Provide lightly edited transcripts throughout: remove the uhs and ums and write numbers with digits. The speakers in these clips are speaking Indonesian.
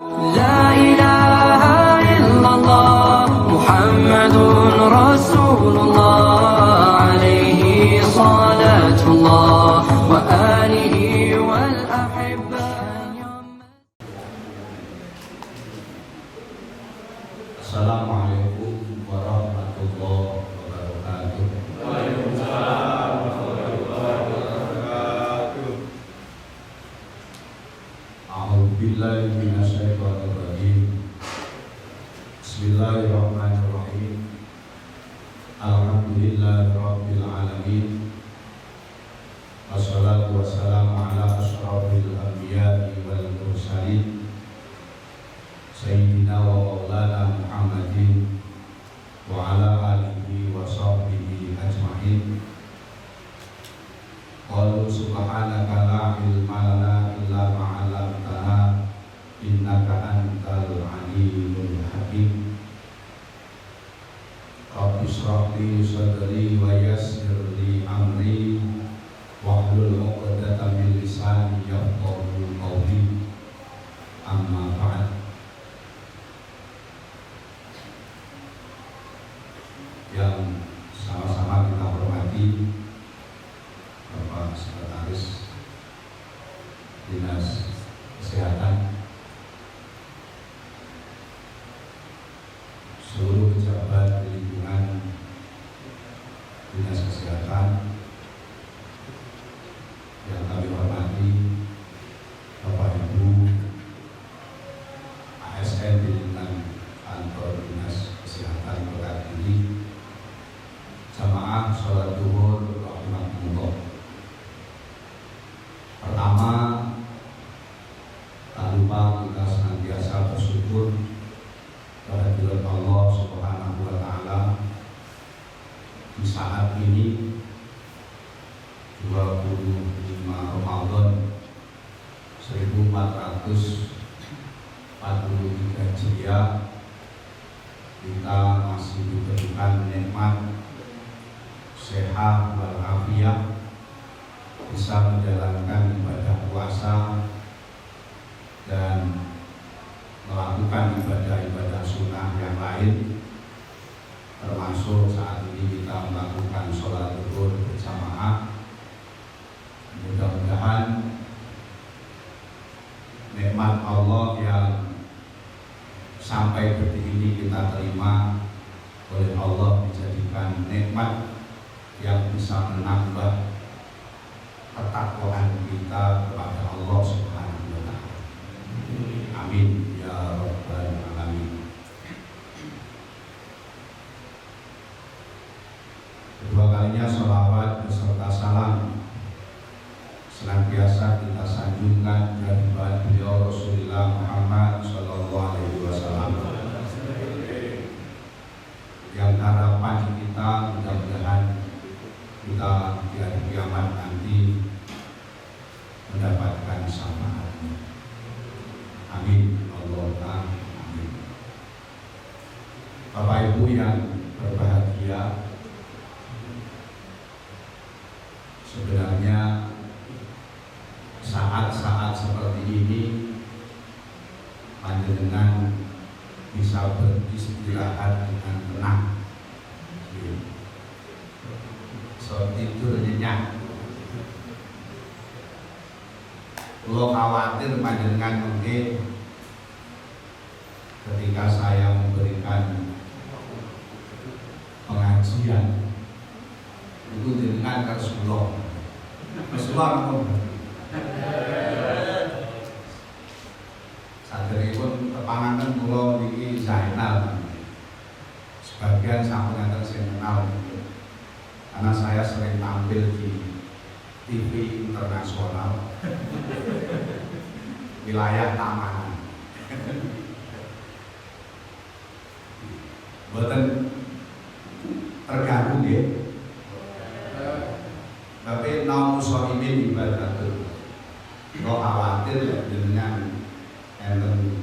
لا إله إلا الله محمد رسول الله عليه صلاة الله وآله والأحبة. Assalamualaikum warahmatullahi wabarakatuh. Waalaikumsalam warahmatullahi wabarakatuh. A'udzubillahi minasyaitonir rajim. Bismillahirrahmanirrahim. Alhamdulillahirabbil alamin. Wassalatu wassalamu ala asyrafil anbiya'i wal mursalin. Sayyidina wa maulana Muhammadin wa ala alihi wa sahbihi ajma'in. Qalu subhanaka la ilma lana illa ma 'allamtana innaka antal alimul hakim. Rabbi shrah li sadri wa yassir li amri wahlul 'uqdatam min lisani yafqahu qawli. Amma ba'd. Yang sama-sama kita hormati Bapak Sekretaris Dinas Kesehatan, seluruh pejabat di lingkungan Dinas Kesehatan yang kami hormati, Bapak Ibu ASN di lingkungan kantor Dinas Kesehatan Kota Kediri, jamaah sholat zuhur rahmatullah. Pertama, tak lupa kita senantiasa bersyukur kehadirat Allah Subhanahu wa Ta'ala di saat ini 25 Ramadan 1443 Hijriah, kita masih diberikan nikmat sehat walafiat, bisa menjalankan ibadah puasa dan melakukan ibadah-ibadah sunnah yang lain, termasuk saat ini kita melakukan sholat zuhur berjamaah. Mudah-mudahan nikmat Allah yang sampai detik ini kita terima oleh Allah dijadikan nikmat yang bisa menambah ketakwaan kita kepada Allah Subhanahu wa Ta'ala. Amin ya rabbal alamin. Kedua kalinya sholawat beserta salam senantiasa kita sanjungkan dari beliau Rasulullah Muhammad sallallahu alaihi wasallam, yang harapan kita mudah-mudahan kita di hari kiamat nanti mendapatkan syafaatnya. Amin Allahumma amin. Bapak Ibu yang berbahagia, sebenarnya saat-saat seperti ini panjenengan bisa beristirahat dengan tenang, tidur nyenyak. Kalau khawatir panjenengan mungkin ketika saya memberikan pengajian itu jenengan harus belum saderipun tepangaken kula niki Zainal, sebagian sampun enten sing kenal karena saya sering tampil di TV internasional wilayah Taman. Boten terganggu ya, tapi naum shohimin ibadatul. Kalau khawatir dengan enten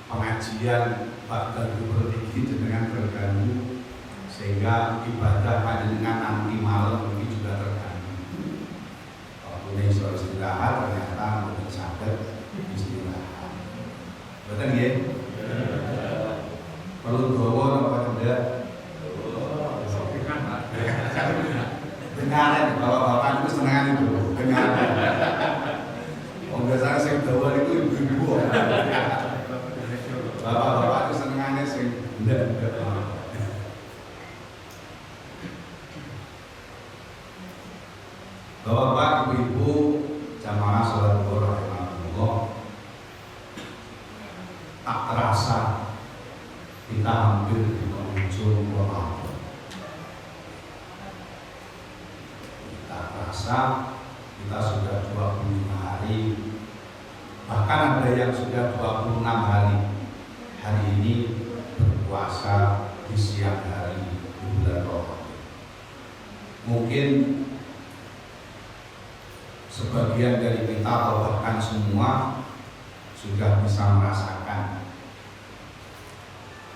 pengajian pada gubernur ini dengan terganggu, sehingga ibadah panjenengan nanti malam ini juga terganggu. Kalau punya istirahat ternyata tidak sadar istirahat. Betul nggih? Perlu dawa apa tidak? Dengaran, bapak-bapak itu senangan itu. Dengaran. Biasanya sing dawa itu ibu-ibu. Bapak-bapak itu senangannya sing ndak. Bapak, ibu-ibu, jamaah salat zuhur rahimahullah. Tak terasa kita hampir di penghujung Ramadan. Tak terasa kita sudah 25 hari, bahkan ada yang sudah 26 hari. Hari ini berpuasa di siang hari di bulan Ramadan. Mungkin sebagian dari kita atau bahkan semua sudah bisa merasakan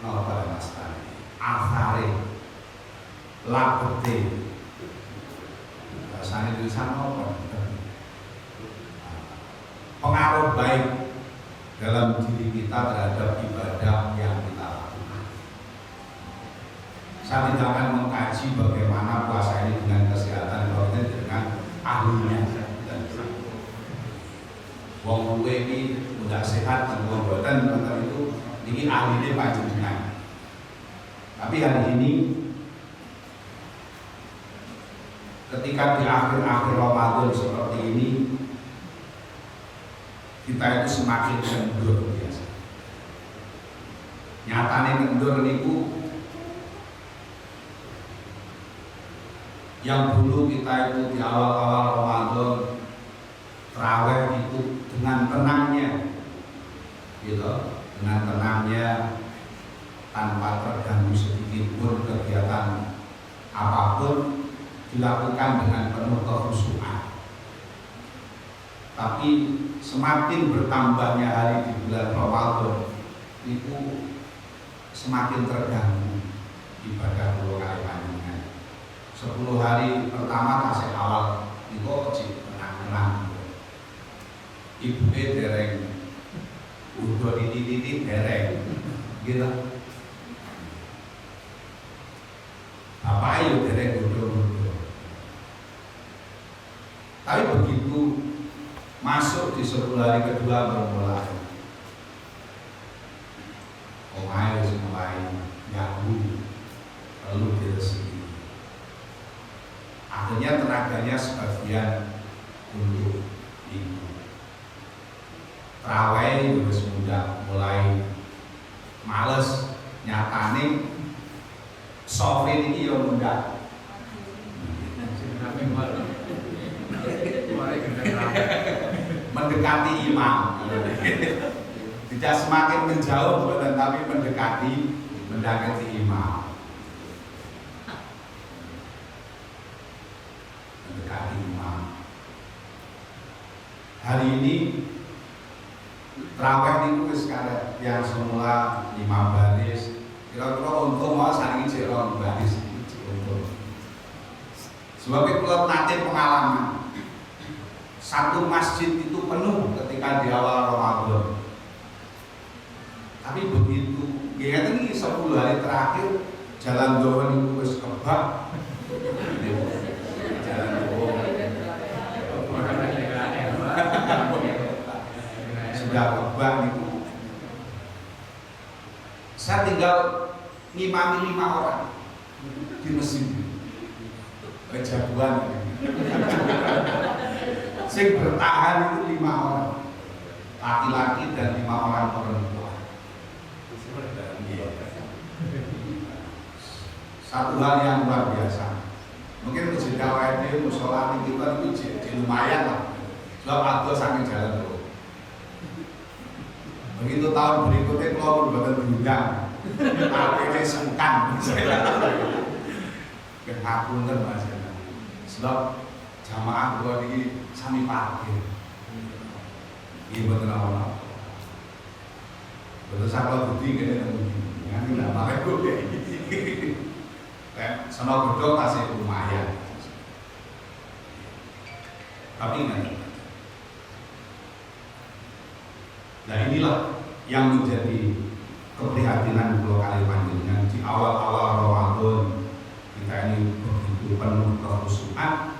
pada Mas Tani asare lapete bahasanya tulisan apa pengaruh baik dalam diri kita terhadap ibadah yang kita lakukan. Saya tidak akan mengkaji bagaimana puasa ini dengan kesehatan, kalau dengan ahlinya. Wong luwe ini udah sehat dan wong boten tentang itu ini ahlinya panjenengan. Tapi hari ini ketika di akhir-akhir Ramadan seperti ini kita itu semakin kendur biasa. Nyatane kendur niku yang dulu kita itu di awal-awal Ramadan terawih itu dengan tenangnya, gitu, dengan tenangnya tanpa terganggu sedikit pun kegiatan apapun dilakukan dengan penuh kekhusyukan. Tapi semakin bertambahnya hari di bulan Ramadan itu semakin terganggu ibadah puluh kali panjenengan. 10 hari pertama tasik awal itu tenang-tenang. Ibu dereng, udah titik dereng, gitu. Apa ayo dereng udah. Tapi begitu masuk di 10 hari kedua bermulai, omai mulai ganggu, lalu diresi. Akhirnya tenaganya sebagian untuk ibu. Terawih juga sudah mulai males, nyatane sofin ini yang mudah mendekati imam. Tidak semakin menjauh tetapi mendekati imam. Mendekati imam. Hari ini terawih itu sekarang yang semula 5 baris, kira-kira untuk mau saling jerong baris untuk. Sebab itu nanti pengalaman satu masjid itu penuh ketika di awal Ramadan. Tapi begitu, ya ini 10 hari terakhir jalan doang itu wis kebak. Jalan doang. Sudah kebak itu. Saya tinggal ngimami 5 orang di masjid. Kejagoan. Sing bertahan itu 5 orang, laki-laki dan 5 orang perempuan. Satu hal yang luar biasa. Mungkin masjid Dawaide musola kita itu lumayan lah. Sebab ada saking jalan terus. Begitu tahun berikutnya kalau berbuatan diundang, tapi ini sungkan. Ngapunten Mas. Sebab jamaah gua ini sami parkir. Iya betul apa? Betul saya budi kene begini. Nanti nggak pakai gue. Sama gedung masih lumayan. Tapi ingat. Nah inilah yang menjadi keprihatinan Pulau Kalimantan di awal-awal Ramadan kita ini begitu penuh kekhusyukan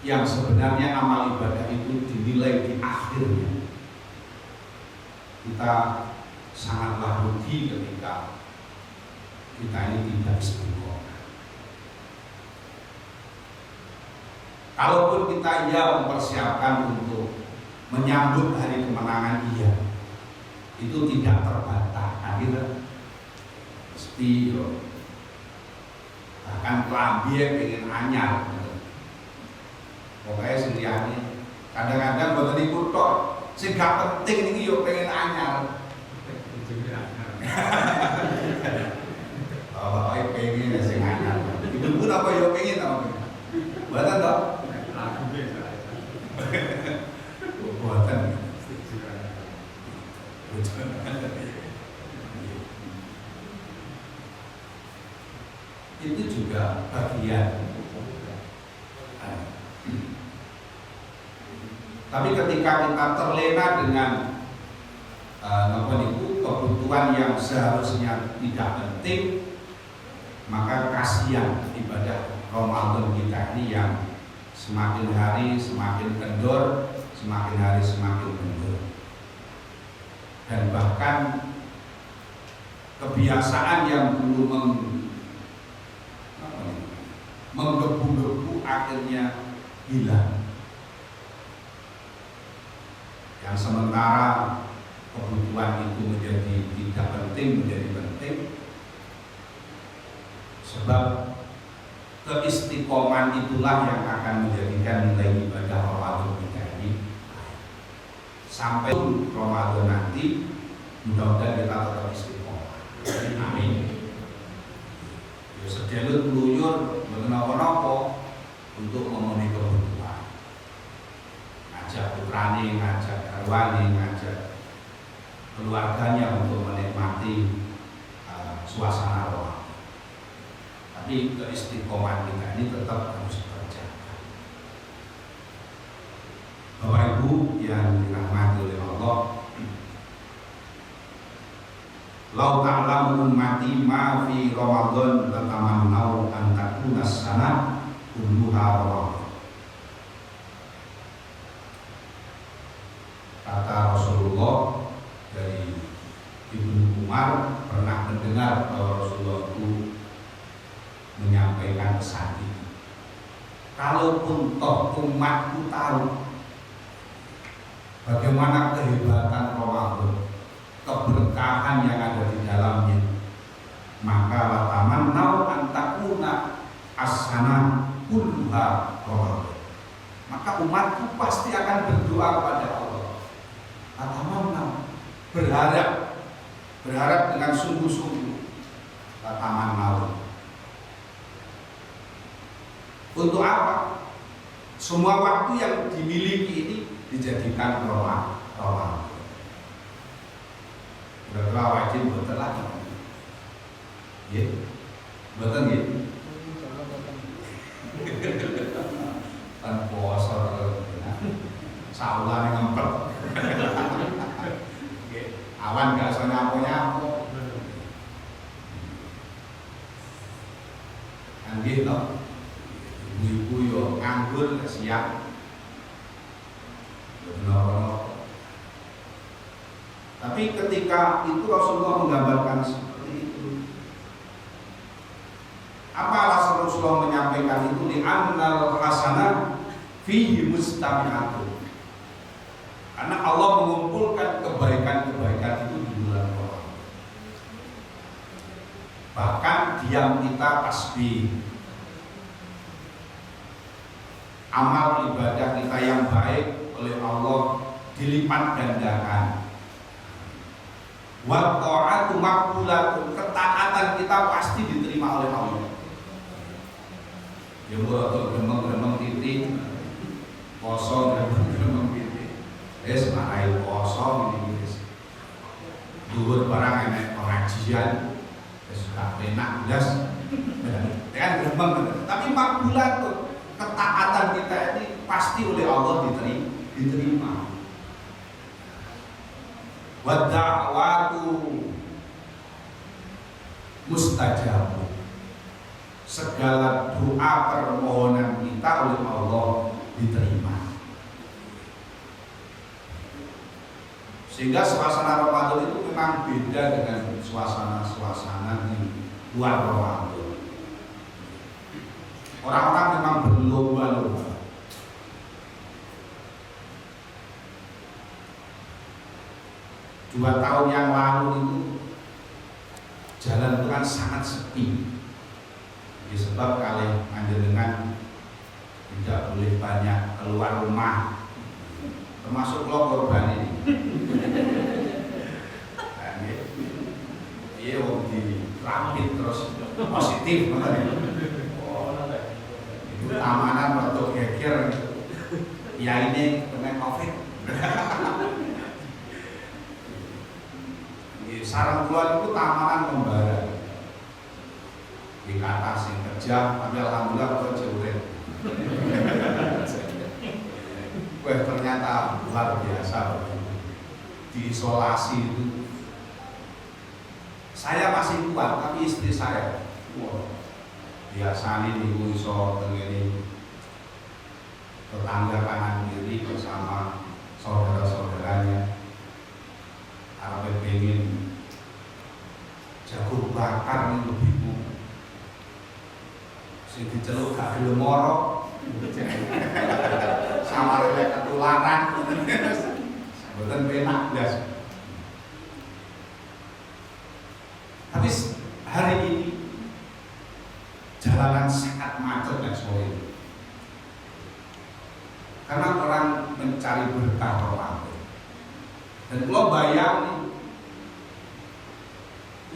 yang sebenarnya amal ibadah itu dinilai di akhirnya. Kita sangatlah rugi ketika kita ini tidak istiqomah. Kalaupun kita mempersiapkan untuk menyambut hari kemenangan itu tidak terbatas. Akhirnya mesti bahkan kelambi pengen anyar. Pokoknya sendiriannya kadang-kadang bukan ikut tok, sing gak penting ini pengen anyar. Pokoknya pengen sing anyar. Itu pun apa pengen apa? Buatan tok. Buatan. Itu juga bagian. Tapi ketika kita terlena dengan kebutuhan yang seharusnya tidak penting, maka kasihan ibadah Ramadan kita ini yang semakin hari semakin kendor, semakin hari semakin kendor. Dan bahkan kebiasaan yang dulu menggebu-gebu akhirnya hilang. Yang sementara kebutuhan itu menjadi tidak penting menjadi penting, sebab keistiqomahan itulah yang akan menjadikan nilai ibadah Ramadan kita ini sampai Ramadan nanti. Mudah-mudahan kita tetap istiqomah. Amin. Ya sedelur keluyur menapa-napa untuk memenuhi kebutuhan. Ngajak putrane, ngajak garwane, ngajak keluarganya untuk menikmati suasana Ramadan. Tapi keistiqomahan kita ini tetap harus terjaga. Bapak Ibu yang dirahmati oleh Allah, lau ta'lamu ummati ma fi Ramadan latamannau an takuna sanah kulluha Ramadan. Kata Rasulullah dari Ibnu Umar pernah mendengar bahwa Rasulullah itu menyampaikan pesan ini. Kalaupun toh umatku tahu bagaimana kehebatan Ramadan, keberkahan yang ada di dalamnya, maka latamannau an takuna as-sanah kulluha Ramadan. Maka umatku pasti akan berdoa kepada Allah. Latamannau, berharap dengan sungguh-sungguh. Latamannau. Untuk apa? Semua waktu yang dimiliki ini dijadikan Ramadan. Berdoa wajib betul lagi. Ya, betul ya. Kan puasa saulan ngempet. Awan gak usah nyapo-nyapo. Kan gitu. Ibu-ibu yo nganggur gak siap. Benar-benar. Tapi ketika itu Rasulullah menggambarkan seperti itu. Apa alasan Rasulullah menyampaikan itu? Li'annal hasanah fihi mustami'atun. Karena Allah mengumpulkan kebaikan-kebaikan itu di bulan Ramadan. Bahkan diam kita tasbih, amal ibadah kita yang baik oleh Allah dilipat gandakan. Wa ta'atu maqbulatun, ketaatan kita pasti diterima oleh Allah. Ya gremeng-gremeng titik kosong gremeng titik. Wis marai kosong ini wis. Dhuwur barang enek pengajian wis gak penak blas. Kan gremeng, tapi maqbulatun, ketaatan kita ini pasti oleh Allah diterima. wa da'watu mustajab. Segala doa permohonan kita oleh Allah diterima. Sehingga suasana Ramadan itu memang beda dengan suasana-suasana di luar Ramadan. Orang-orang memang berlomba-lomba. Dua tahun yang lalu itu jalan itu kan sangat sepi. Sebab kali panjenengan tidak boleh banyak keluar rumah, termasuk lo korban ini. Iya, dirapit terus positif, itu keamanan untuk geger. Ya ini kena COVID. Sarang keluar itu keamanan membara. Di kata sing kerja, tapi alhamdulillah kerja urip. Wah, ternyata luar biasa. Diisolasi itu saya masih kuat, tapi istri saya biasanya niku iso tengene tetangga kanan kiri bersama saudara-saudaranya arep pengen jagung bakar nih ibu sing diceluk gak gelem moro sama rene ketularan mboten penak blas. Tapi hari ini jalanan sangat macet dan sore karena orang mencari berkah Ramadan. Dan kalau bayang nih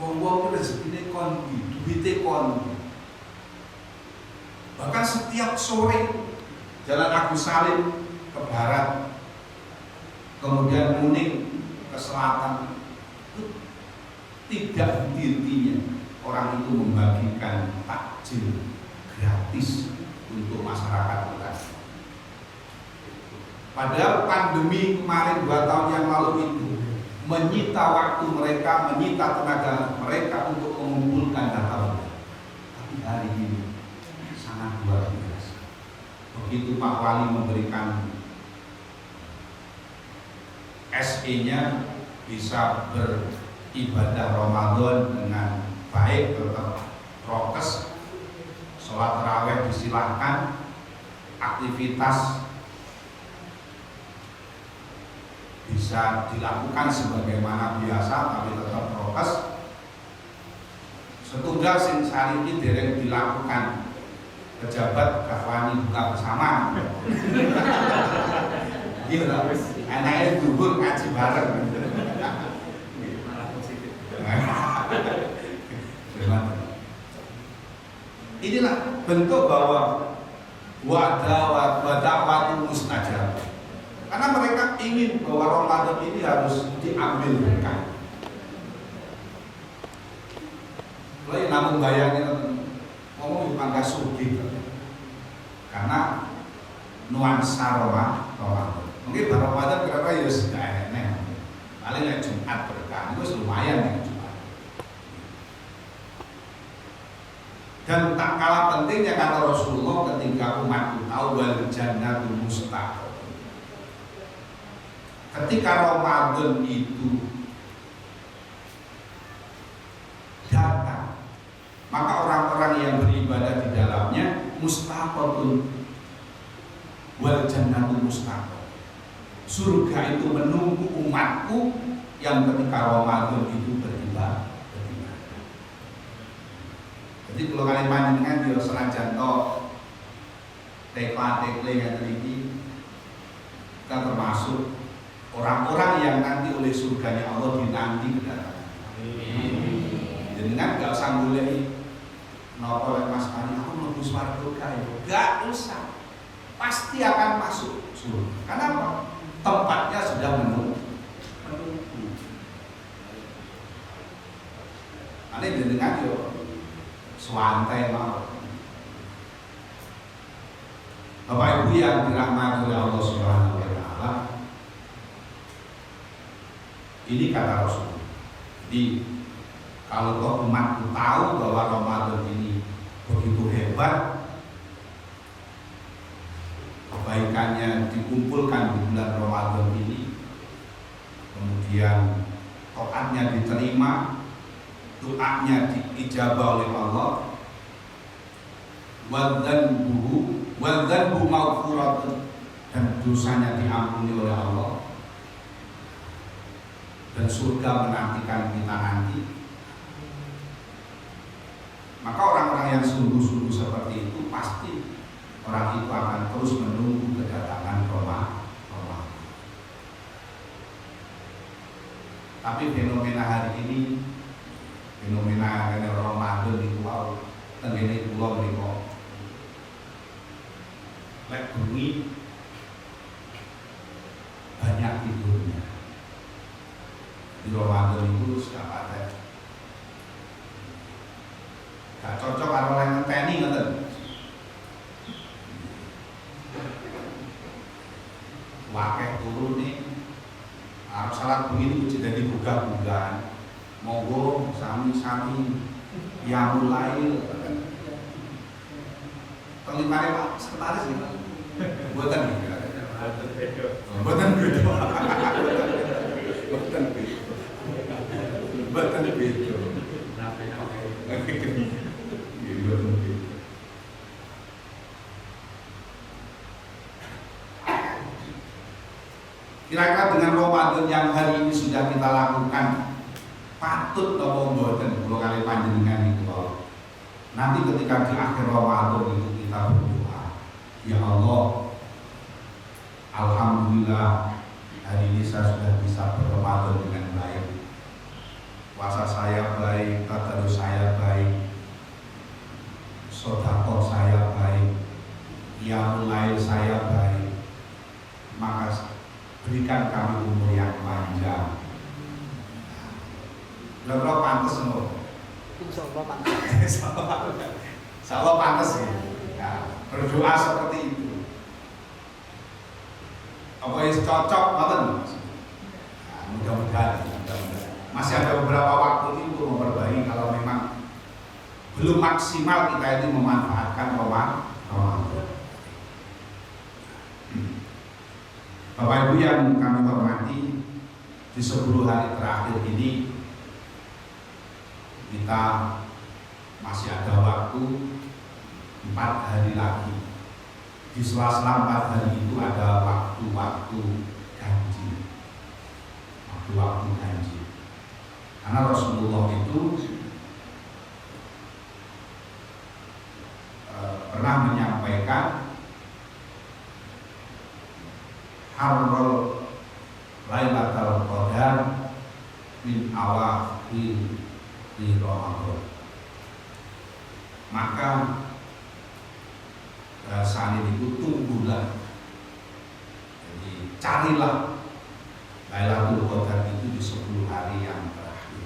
wong-wong rezekine kon duwite kon. Bahkan setiap sore jalan Agus Salim ke barat, kemudian Kuning ke selatan, itu tidak henti-hentinya orang itu membagikan takjil gratis untuk masyarakat kita. Padahal pandemi kemarin 2 tahun yang lalu itu menyita waktu mereka, menyita tenaga mereka untuk mengumpulkan data mereka. Tapi hari ini sangat luar biasa. Begitu Pak Wali memberikan SE-nya bisa beribadah Ramadan dengan baik, tetap prokes, sholat tarawih disilahkan, aktivitas bisa dilakukan sebagaimana biasa, tapi tetap prokes. Setunggal sing sariki dereng dilakukan pejabat kakwani buka bersama. Gitu lah, anaknya dubur ngaji bareng. Inilah bentuk bahwa wadawatu mustajab. Karena mereka ingin bahwa Ramadan ini harus diambil berkah. Kalau namun bayangin ngomong di pangkat sugi, karena nuansa Ramadan. Mungkin Ramadan kira-kira ya sudah enak. Paling ya Jumat berkah itu lumayan ya Jumat. Dan tak kalah pentingnya kata Rasulullah ketika umatku tahu wal jannatul mustaqim. Ketika Ramadan itu datang, maka orang-orang yang beribadah di dalamnya mustaqim wal jannatul mustaqim. Surga itu menunggu umatku yang ketika Ramadan itu beribadah. Jadi kalau kalian panjenengan di senajan tok tekla-tekle yang teliti, kita termasuk orang-orang yang nanti oleh surganya Allah dinanti kedatangan. Jenengan gak usah golek napa lek Mas Ani aku mlebu swarga kae. Gak usah. Pasti akan masuk surga. Kenapa? Tempatnya sudah menunggu. Ane jenengan yo suwantai mau. Bapak Ibu yang dirahmati oleh Allah Subhanahu wa taala, Ini kata Rasul. Jadi kalau toh umatku tahu bahwa Ramadan ini begitu hebat, kebaikannya dikumpulkan di bulan Ramadan ini, kemudian taatnya diterima, doanya diijabah oleh Allah, wadzanbu maghfuratun, dan dosanya diampuni oleh Allah, dan surga menantikan kita nanti. Maka orang-orang yang sungguh-sungguh seperti itu pasti orang itu akan terus menunggu kedatangan Ramadan. Tapi fenomena hari ini, fenomena Ramadan itu tengene kula menika lek bengi banyak tidurnya. Di Ramadan itu sudah ada gak cocok karo yang ngenteni ngoten. Wakeh turun nih, harus salat begini uji dari buka-bukaan. Monggo sami-sami yang mulai terlibat Pak Sekretaris ya. Buatan gitu. Buatan gitu. Buatan gitu. Kira-kira dengan Ramadan yang hari ini sudah kita lakukan, patut napa mboten kula kali panjenengan itu. Nanti ketika di akhir Ramadan itu kita berdoa, ya Allah, alhamdulillah hari ini saya sudah bisa berRamadan dengan baik. Puasa saya baik, tadarus saya baik, sedekah saya baik, qiyamul lail saya baik. Maka berikan kami umur yang panjang. Berapa pantas semua? Insyaallah pantas. Insyaallah pantas ya. Berdoa seperti itu. Apa yang cocok ngoten? Nah, mudah-mudahan. Masih ada beberapa waktu ini untuk memperbaiki kalau memang belum maksimal kita ini memanfaatkan Ramadan. Bapak Ibu yang kami hormati, di 10 hari terakhir ini kita masih ada waktu 4 hari lagi. Di sela-sela 4 hari itu ada waktu-waktu ganjil. Waktu-waktu ganjil. Karena Rasulullah itu pernah menyampaikan harrul lailatul qadar min awakhir Ramadan. Maka bahasanya itu tunggulah, jadi carilah Lailatul Qadar itu di 10 hari yang terakhir.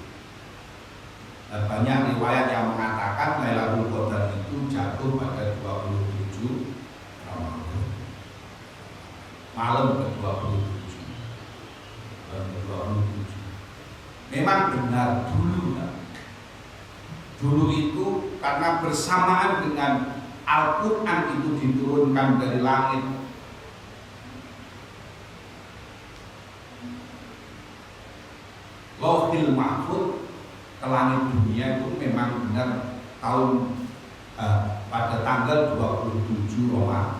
Dan banyak riwayat yang mengatakan Lailatul Qadar itu jatuh pada 27 Ramadan, malam ke-27. Memang benar dulu itu karena bersamaan dengan Al-Quran itu diturunkan dari langit, Lauhil Mahfuz ke langit dunia, itu memang benar tahun pada tanggal 27 Ramadan.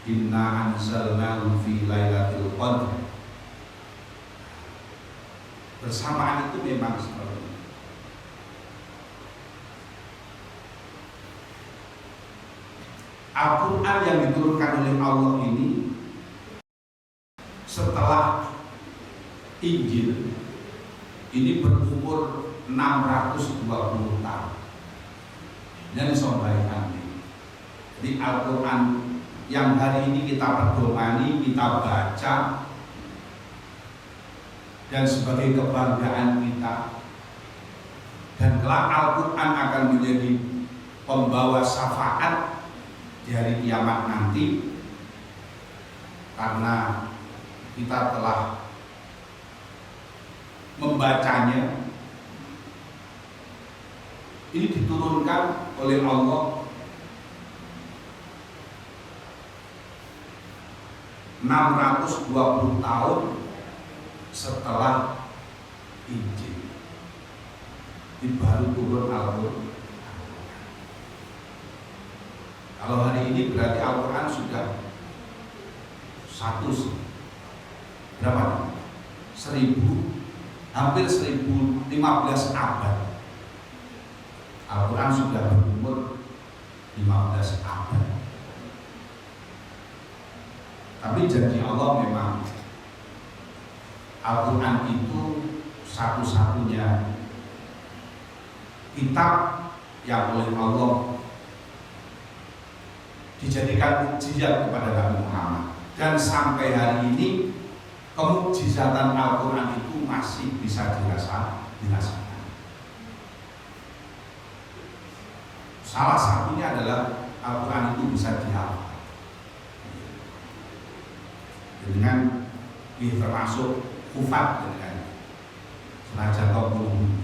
Inna anzalnahu fi lailatul qadr. Bersamaan itu memang seperti itu. Al-Quran yang diturunkan oleh Allah ini setelah Injil ini berumur 620 tahun. Dan disampaikan. Jadi Al-Quran yang hari ini kita perdomani, kita baca, dan sebagai kebanggaan kita, dan kelak Al-Quran akan menjadi pembawa syafaat di hari kiamat nanti, karena kita telah membacanya. Ini diturunkan oleh Allah 620 tahun setelah Injil. Ini baru turun Al-Quran. Kalau hari ini berarti Al-Quran sudah berapa? 1000, hampir 1015 abad. Al-Quran sudah berumur 15 abad. Tapi janji Allah memang Al-Quran itu satu-satunya kitab yang oleh Allah dijadikan mukjizat kepada Nabi Muhammad. Dan sampai hari ini kemukjizatan Al-Quran itu masih bisa dirasakan. Salah satunya adalah Al-Quran itu bisa dihafal. Dengan termasuk kufat dengan senajan bulu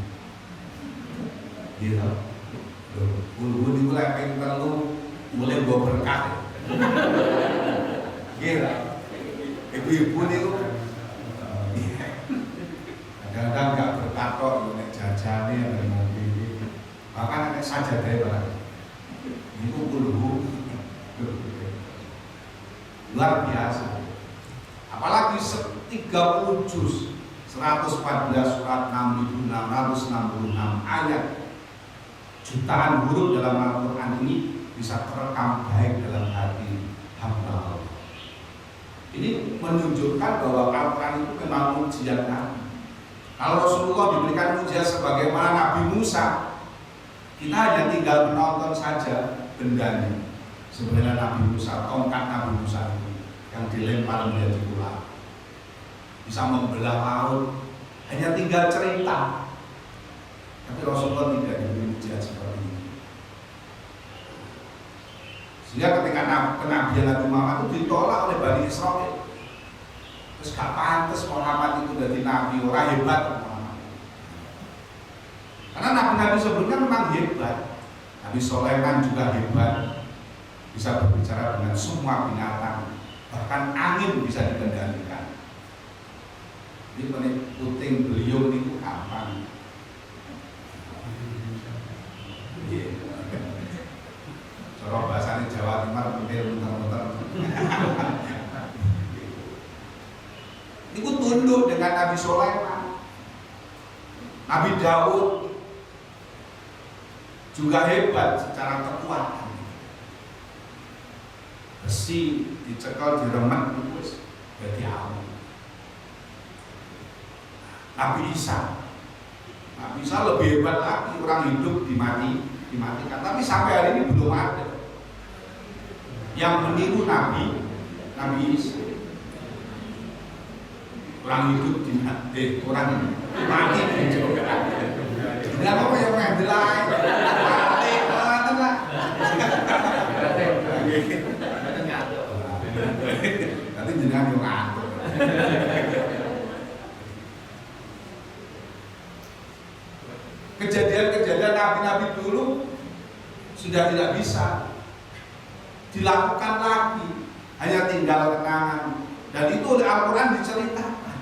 gitu. Bulu itu lepeng terlalu mulai bawa berkah gitu. Ibu-ibu itu kadang-kadang gak berkah kok nek jajane dan mobil bahkan nek sajadah barang itu bulu luar biasa. Apalagi 30 juz, 114 surat, 6.666 ayat, jutaan huruf dalam Al-Quran ini bisa terekam baik dalam hati hamba Allah. Ini menunjukkan bahwa Al-Quran itu memang mukjizat Nabi. Kalau Rasulullah diberikan mukjizat sebagaimana Nabi Musa, kita hanya tinggal menonton saja bendanya. Sebenarnya Nabi Musa, tongkat Nabi Musa itu yang dilempar menjadi ular, bisa membelah laut, hanya tinggal cerita. Tapi Rasulullah tidak diberi mukjizat seperti ini. Sehingga ketika kenabian Nabi Muhammad itu ditolak oleh Bani Israel. Terus gak pantas Muhammad itu dari Nabi, orang hebat Muhammad. Karena Nabi-Nabi sebelumnya memang hebat. Nabi Sulaiman juga hebat, bisa berbicara dengan semua binatang. Bahkan angin bisa dikendalikan. Jadi puting beliung itu gampang. Cara bahasanya Jawa Timur pentil muter-muter. Itu tunduk dengan Nabi Sulaiman. Nabi Daud juga hebat secara kekuatan. Besi dicekal diremet terus jadi awu. Nabi Isa lebih hebat lagi, orang hidup dimatikan. Tapi sampai hari ini belum ada yang meniru Nabi Isa. Orang hidup dimatikan, orang mati juga. Tidak apa yang mendelai, mati, tenang. Nanti jenengan yang ngatur. Kejadian-kejadian nabi-nabi dulu sudah tidak bisa dilakukan lagi, hanya tinggal kenangan. Dan itu oleh Al-Quran diceritakan.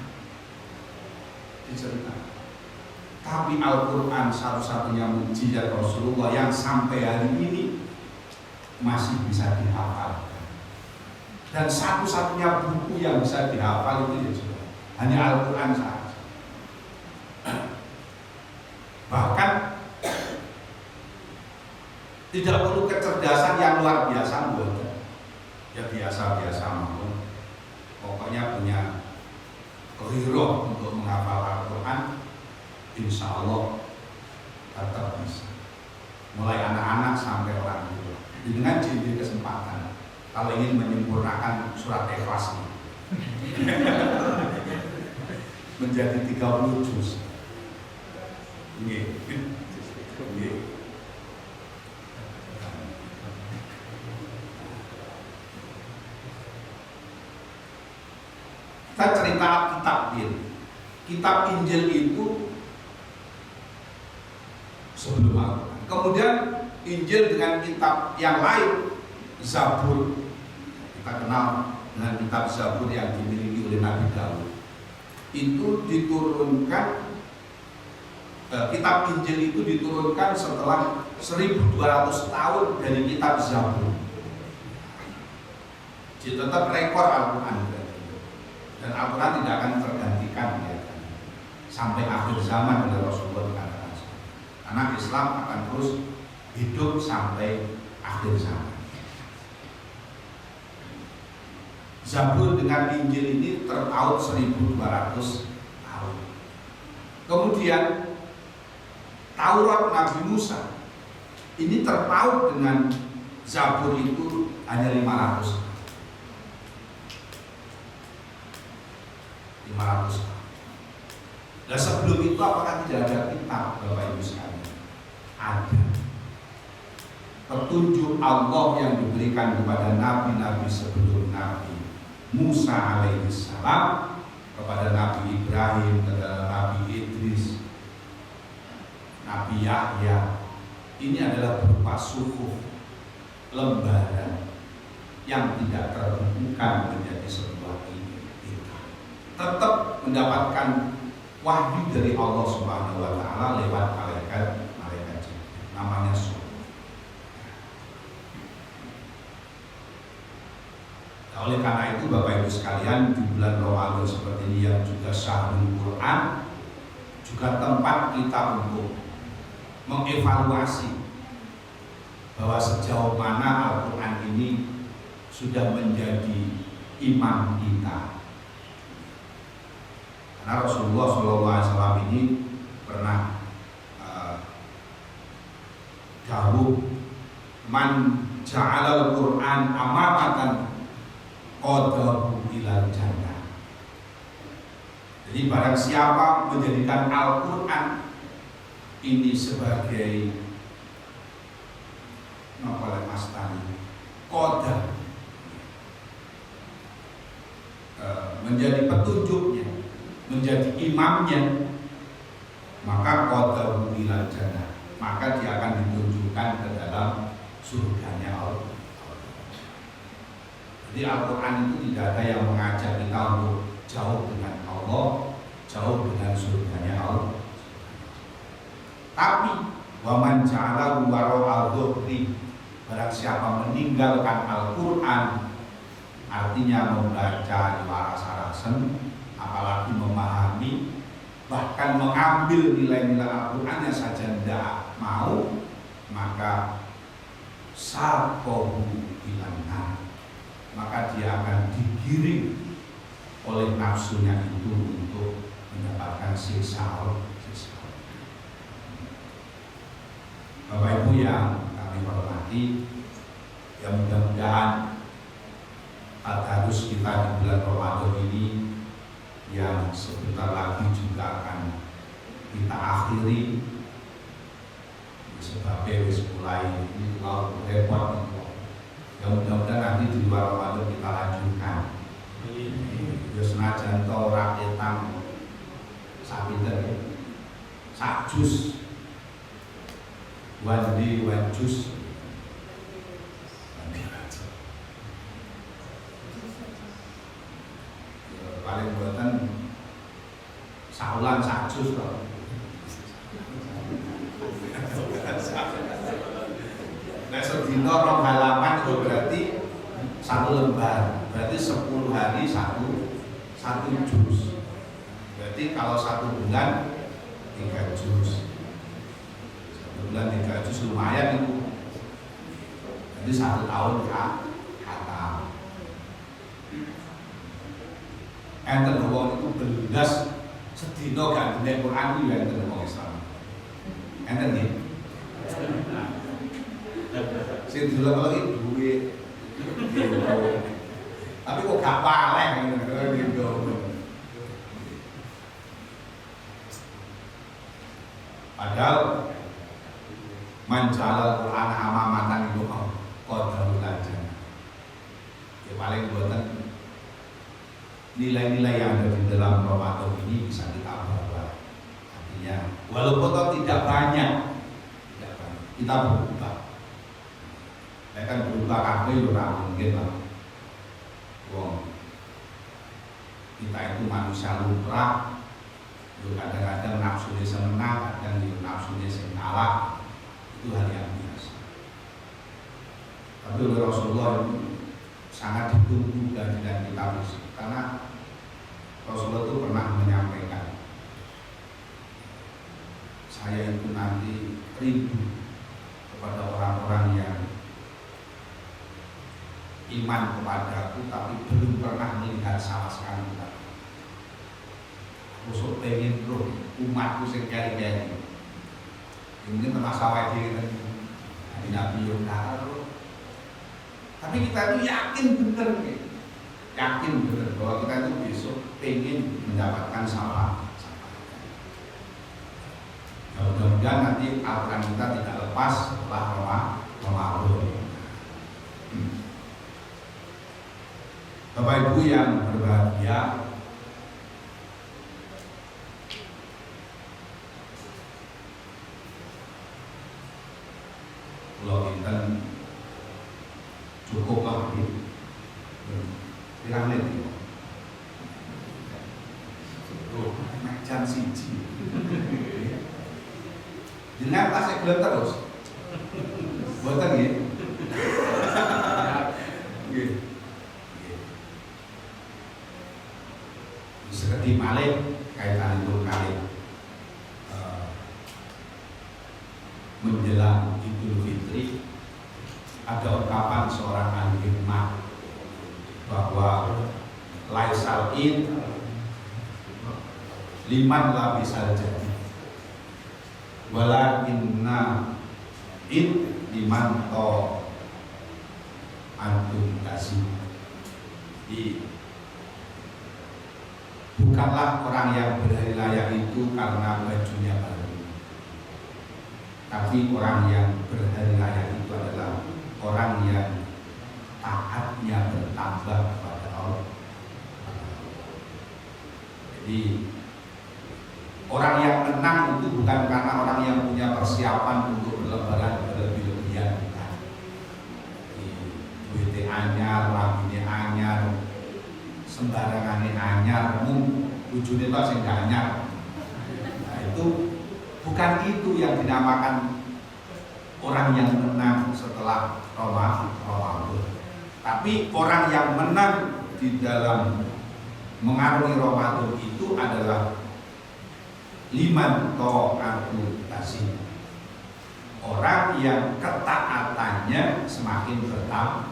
Tapi Al-Quran satu-satunya mukjizat Rasulullah yang sampai hari ini masih bisa dihafal. Dan satu-satunya buku yang bisa dihafal itu ya sudah hanya Al-Quran saja. Bahkan tidak perlu kecerdasan yang luar biasa buat ya biasa-biasa maupun pokoknya punya kehirauan untuk menghafal Al-Quran, insya Allah tetap bisa. Mulai anak-anak sampai orang tua dengan diberi kesempatan. Kalau ingin menyempurnakan surat Ikhlas ini menjadi 30 juz. Kita cerita kitab Injil itu sebelum Al-Quran. Kemudian Injil dengan kitab yang lain, Zabur, kita kenal dengan kitab Zabur yang dimiliki oleh Nabi Daud, itu diturunkan, kitab Injil itu diturunkan setelah 1200 tahun dari kitab Zabur. Jadi tetap rekor Al-Quran berarti. Dan Al-Quran tidak akan tergantikan ya, sampai akhir zaman oleh Rasulullah katakan. Karena Islam akan terus hidup sampai akhir zaman. Zabur dengan Injil ini terpaut 1200 tahun. Kemudian Taurat Nabi Musa ini terpaut dengan Zabur itu hanya 500 tahun. Nah sebelum itu apakah tidak ada kitab, Bapak Ibu sekalian? Ada. Petunjuk Allah yang diberikan kepada nabi-nabi sebelum Nabi Musa alaihissalam, kepada Nabi Ibrahim, kepada Nabi Idris, Nabi Yahya, ini adalah berupa suhuf, lembaran yang tidak terbukukan menjadi sebuah kitab. Tetap mendapatkan wahyu dari Allah Subhanahu wa taala lewat malaikat Jibril, namanya suhuf. Nah, oleh karena itu Bapak Ibu sekalian, di bulan Ramadan seperti ini yang juga Syahrul Quran, juga tempat kita untuk mengevaluasi bahwa sejauh mana Al-Quran ini sudah menjadi imam kita. Karena Rasulullah SAW ini pernah dawuh, man ja'alal Quran amamatan qadahu ilal jannah. Jadi barang siapa menjadikan Al-Quran ini sebagai Mas Tani qadah, menjadi petunjuknya, menjadi imamnya, maka qadahu ilal jannah, maka dia akan ditunjukkan ke dalam surganya Allah. Jadi Al-Quran itu tidak ada yang mengajak kita untuk jauh dengan Allah, jauh dengan surganya Allah. Tapi waman ja'alahu wara'al dhuhri, barang siapa meninggalkan Al-Quran, artinya membaca di waras-warasan, apalagi memahami, bahkan mengambil nilai-nilai Al-Qurannya saja tidak mau, maka sarqahu ilan, maka dia akan digiring oleh nafsunya itu untuk mendapatkan siksa Allah. Bapak Ibu yang kami hormati, yang mudah-mudahan tadarus kita di bulan Ramadan ini yang sebentar lagi juga akan kita akhiri, sebabnya wis mulai ini kalau repot, yang mudah-mudahan nanti di luar Ramadan kita lanjutkan. Ya senajan to rakyatan sapinten sak jus wandi wanjus paling buatan saulan sak jus kok. Nah sedina rong halaman itu berarti satu lembar, berarti 10 hari satu juz. Berarti kalau 1 bulan 3 juz, 1 bulan 3 juz lumayan itu. Jadi 1 tahun khatam. Enten wong itu belas sedina gak ndek Quran iki ya enten wong Islam. Enten nggih. Sing delok lagi duit. Tapi kok gak paleng gitu. Padahal manjalal Quran amamatan itu qadaul jannah. Ya paling buatan nilai-nilai yang ada di dalam Ramadan ini bisa kita Walaupun toh tidak banyak, kita berubah. Ya kan berubah kabeh ora mungkin lah. Wong kita itu manusia lumrah, kadang-kadang nafsunya senang, kadang nafsunya sing kalah, itu hal yang biasa. Tapi oleh Rasulullah itu sangat ditunggu dengan kita musik, karena Rasulullah itu pernah menyampaikan, saya itu nanti rindu kepada orang-orang yang iman kepadaku tapi belum pernah melihat sama sekali kita. Aku sok pengen bro umatku sing keri-keri. Mungkin termasuk diri kan Nabi yang bro. Tapi kita itu yakin bener gitu. Yakin bener bahwa kita itu besok pengen mendapatkan sama. Mudah-mudahan nanti aturan kita tidak lepas setelah Ramadan. Bapak Ibu yang berbahagia, kalau kita cukup lah gitu, pirang menit itu, macam siji, dengan tasik gelap terus, buatan gitu. Seperti Malik kaitan itu kali menjelang Idul Fitri ada ungkapan seorang ahli hikmah bahwa laisal id liman la bisal jadi walakinna id liman to antum kasih. Bukanlah orang yang berhari raya itu karena bajunya baru, tapi orang yang berhari raya itu adalah orang yang taatnya bertambah kepada Allah. Jadi orang yang menang itu bukan karena orang yang punya persiapan untuk berlebaran berlebih-lebihan, bukan. Duitnya anyar, rambutnya anyar, sembarangannya anyar, wujudnya itu sing anyar. Nah, itu bukan itu yang dinamakan orang yang menang setelah Ramadan. Tapi orang yang menang di dalam mengarungi Ramadan itu adalah liman ta'atu tasih, orang yang ketaatannya semakin bertambah.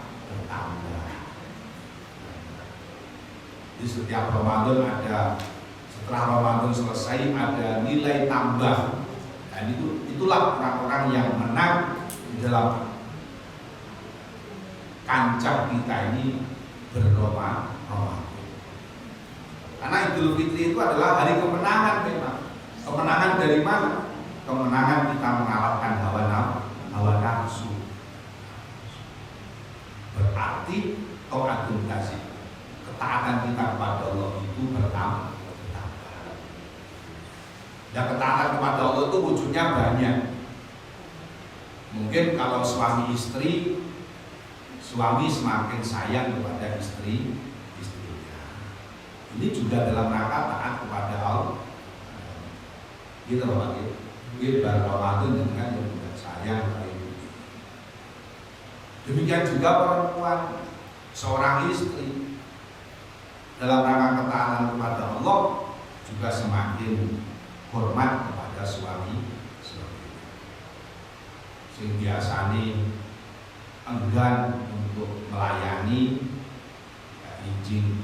Di setiap Ramadan ada, setelah Ramadan selesai ada nilai tambah, dan itulah orang-orang yang menang di dalam kancah kita ini Ramadan. Karena Idul Fitri itu adalah hari kemenangan memang. Kemenangan dari mana? Kemenangan kita mengalahkan hawa nafsu. Berarti ta'atun kasih, ketaatan kita kepada Allah itu bertambah. Dan ketaatan kepada Allah itu wujudnya banyak. Mungkin kalau suami istri, suami semakin sayang kepada istrinya. Ini juga dalam rangka taat kepada Allah. Gitu loh Pak. Mungkin baru Ramadan dengan yang juga sayang kepada ibu. Demikian juga perempuan, seorang istri dalam rangka ketaatan kepada Allah juga semakin hormat kepada suami. Sing biasane enggan untuk melayani, izin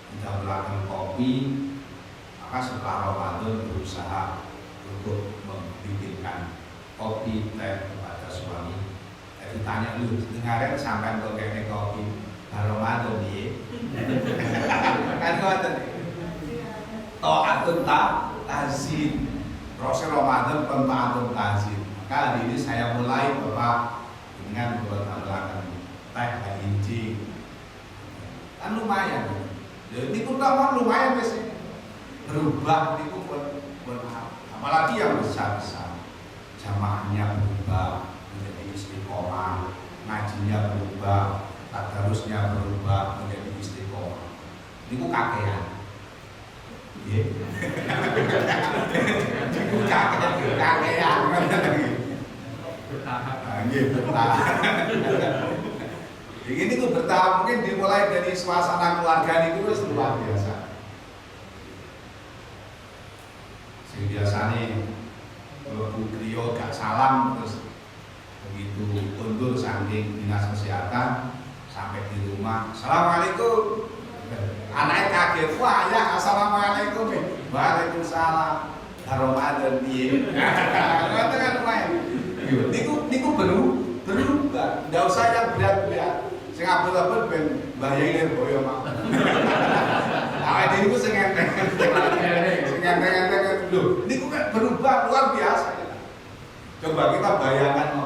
tidak melakukan kopi, maka setelah Ramadan berusaha untuk membikinkan kopi teh kepada suami. Ditanya lu dengarin sampai kok kayak kopi Ramadan ya. Kan ngoten. Ta'atun tazid. Proses Ramadan ta'atun tazid. Maka hari ini saya mulai Bapak dengan buat melakukan teh hijau. Kan lumayan. Ya ini pun lumayan biasanya. Berubah itu buat apalagi yang besar-besar, jamaahnya berubah menjadi istiqomah, ngajinya berubah, tadarusnya berubah menjadi istiqomah. Ini kakean. Nggih. Niku kakean. Nggih, bertahap. Ini tuh bertahap, mungkin dimulai dari suasana keluarga itu wis luar biasa. Biasanya kalau beliau gak salam terus begitu undur saking dinas kesehatan sampai di rumah, assalamualaikum, anaknya kaget, wah ya assalamualaikum, waalaikumsalam, Ramadan piye, kan lumayan. Niku berubah, nggak usah yang berat-berat, sing abot-abot ben bayangin boyo mak. Awake dhewe iku sing enteng-enteng lho, niku kan berubah luar biasa. Coba kita bayangkan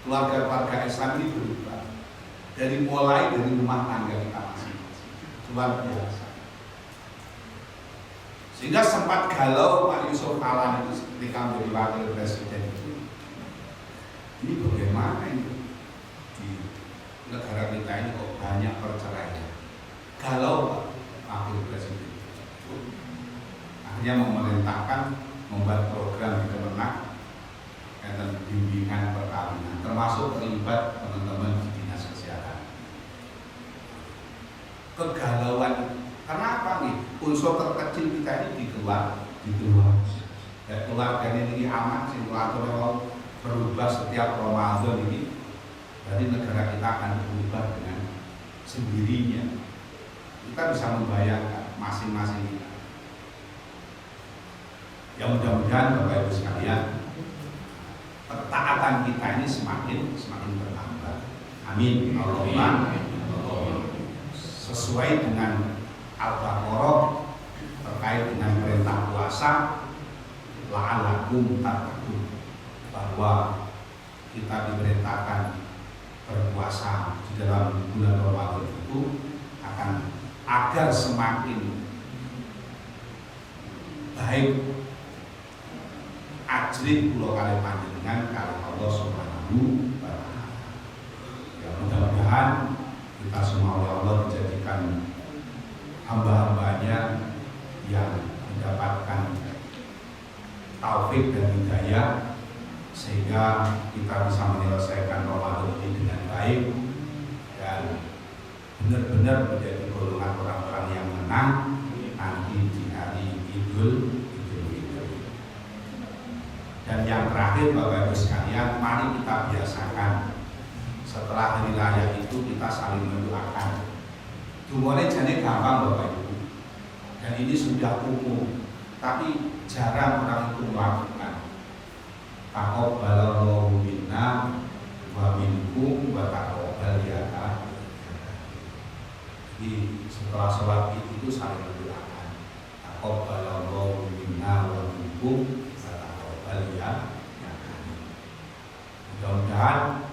keluarga-keluarga Islam ini berubah mulai dari rumah tangga kita masing-masing, luar biasa. Sehingga sempat galau Pak Yusuf Kala itu ketika menjadi wakil presiden itu. Ini bagaimana ini di negara kita ini kok banyak perceraian? Galau Pak wakil presiden. Akhirnya memerintahkan membuat program di Kemenak tentang bimbingan perkawinan, termasuk terlibat teman-teman di dinas kesehatan. Kegalauan, karena apa nih? Unsur terkecil kita ini dikeluar. Dan keluarga ini aman, simulator berubah setiap Ramadan ini. Jadi negara kita akan berubah dengan sendirinya. Kita bisa membayangkan masing-masing kita. Ya mudah-mudahan Bapak Ibu sekalian, ketaatan kita ini semakin bertambah. Amin. Allahumma sesuai dengan Al-Baqarah terkait dengan perintah puasa, la'allakum tattaqun, bahwa kita diperintahkan berpuasa di dalam bulan Ramadan itu agar semakin baik ajri kula kali panjenengan kali Allah Subhanahu wa taala. Ya mudah-mudahan kita semua oleh Allah dijadikan hamba-hambanya yang mendapatkan taufik dan hidayah sehingga kita bisa menyelesaikan Ramadan ini dengan baik dan benar-benar menjadi golongan orang-orang yang menang nanti di hari Idul. Dan yang terakhir Bapak Ibu sekalian, mari kita biasakan setelah hari raya itu kita saling mendoakan. Dungane jane gampang Bapak Ibu, dan ini sudah umum, tapi jarang orang itu melakukan. Taqabbalallahu minna wa minkum wa taqabbal ya Allah. Jadi setelah sholat itu saling mendoakan. Taqabbalallahu minna wa minkum ya. Mudah-mudahan,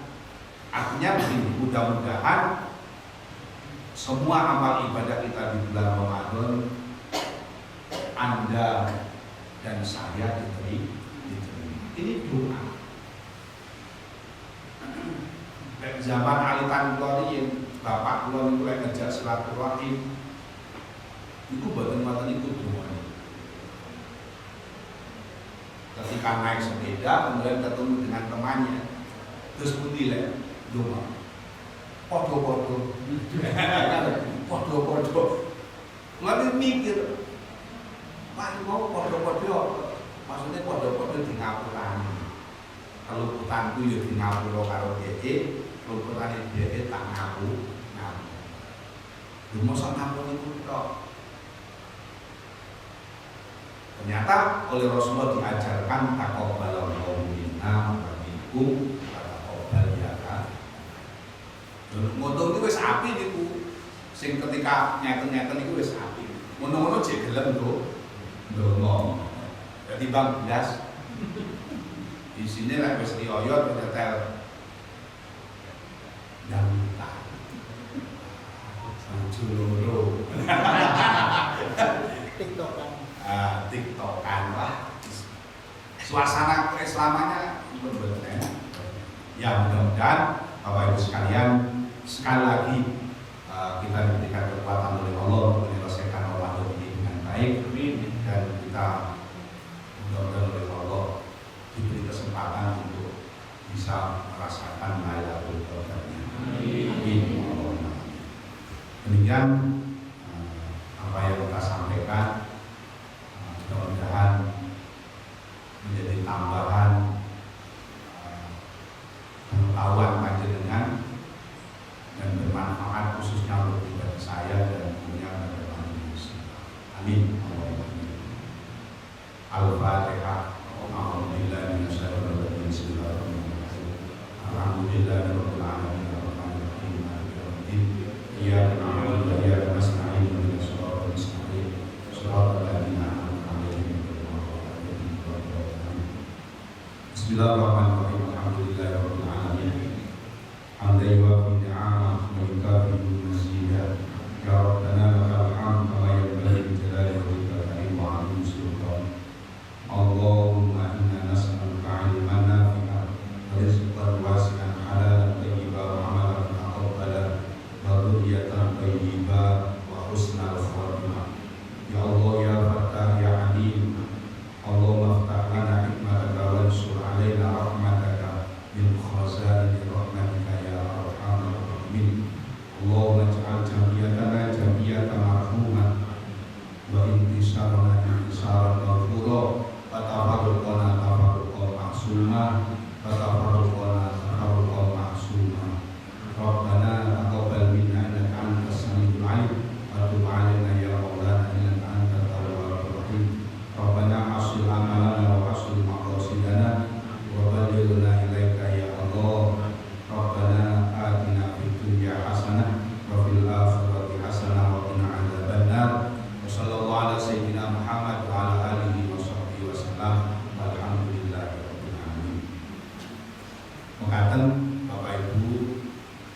artinya begini, mudah-mudahan semua amal ibadah kita di bulan Ramadan Anda dan saya diterima. Ini doa. Zaman alitan kuloniin, bapak kulon itu yang ngejak silaturahim, itu boten-boten itu doa. Ketika naik sepeda kemudian ketemu dengan temannya, terus putih lek doa podo-podo nggak mikir wah mau podo-podo maksudnya podo-podo di ngapura kalau hutanku ya di ngapura karo dede kalau hutannya dede tak ngapu masa ngapu itu kok. Ternyata oleh Rasulullah diajarkan taqabbalallahu minna wa minkum wa taqabbal ya Allah. Ngono itu wis apik niku. Sing ketika nyeten-nyeten iku wis apik. Ngono-ngono jek gelem ndonga. Dadi bang blas. Di sini lek wis riyaya tetel dangdutan. Sanjuloro. TikTok kan. tiktokan lah. Suasana keislamannya berbeda. Ya mudah-mudahan Bapak Ibu sekalian, sekali lagi kita diberikan kekuatan oleh Allah untuk menyelesaikan Ramadan ini dengan baik, dan kita mudah-mudahan oleh Allah diberi kesempatan untuk bisa merasakan Lailatul Qadarnya. Amin. Demikian apa yang kita sampaikan, mudah-mudahan menjadi tambahan pengetahuan panjenengan dan bermanfaat khususnya untuk pribadi saya dan dunia pada manusia. Amin. Al-Fatihah. Alhamdulillah minasyaitonir rajim. Bismillahirrahmanirrahim. Alhamdulillahirabbil alamin arrahmanir rahim maliki yaumiddin. Iyyaka na'budu wa iyyaka nasta'in ihdinas siratal mustaqim. Shiratal ladzina an'amta 'alaihim ghairil maghdubi 'alaihim. Bismillahirrahmanirrahim. Alhamdulillahirabbil alamin. Hamdan yuwaffi ni'amahu wa yukafi'u mazidah. Ya Rabbana lakal hamd kama yanbaghi li jalali wajhikal karim wa 'azimi sultanik. Allahumma inna nas'aluka 'ilman nafi'an wa rizqan wasi'an halalan thayyiban wa 'amalan mutaqabbalan wa dhurriyyatan thayyibah wa husnal khatimah. Ya Allah ya Fattah ya 'Alim. Allahumma iftah lana hikmataka wansur 'alaina rahmataka min khaza'ini rahmatika ya arhamar rahimin. Allahumma ij'al jamiyatana jamiyatan marhumah wa intisarana intisaran maghfura. Tafarruqana tafarruqan ma'suma, tafarruqana tafarruqan ma'suma. Rabbana taqabbal minna innaka antas samiul 'alim wa tub 'alaina ya maulana innaka antat tawwabur rahim. Rabbana asil amalana wa asil maqasidana wa ballighna ilaika ya Allah. Rabbana atina fid dunya hasanah wa fil akhirati hasanah wa qina adzabannar. Wa sallallahu ala sayyidina Muhammad wa ala alihi wa sahbihi wasallam. Walhamdulillahirabbil alamin. Mekaten Bapak Ibu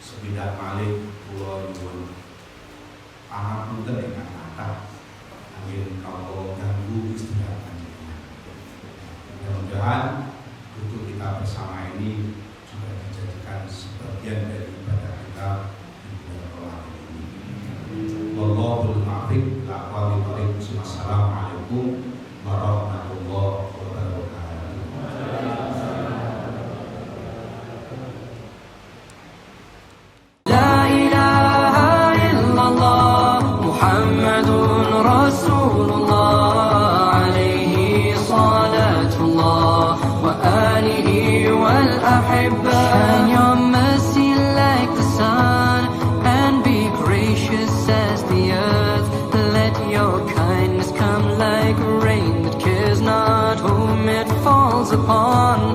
sepidak malih kula nyuwun pangapunten ingkang kathah anggen kawula ganggu istirahat panjenengan. Mudah-mudahan untuk kita bersama ini juga dijadikan sebagian dari ibadah kita di bulan Ramadan ini. Wallahul muwaffiq ila aqwamit thoriq. Wassalamualaikum warahmatullahi wabarakatuh. لا إله إلا الله محمد رسول الله عليه صلاة الله وآله والأحبة. Shine your mercy like the sun and be gracious as the earth. Let your kindness come like rain that cares not whom it falls upon.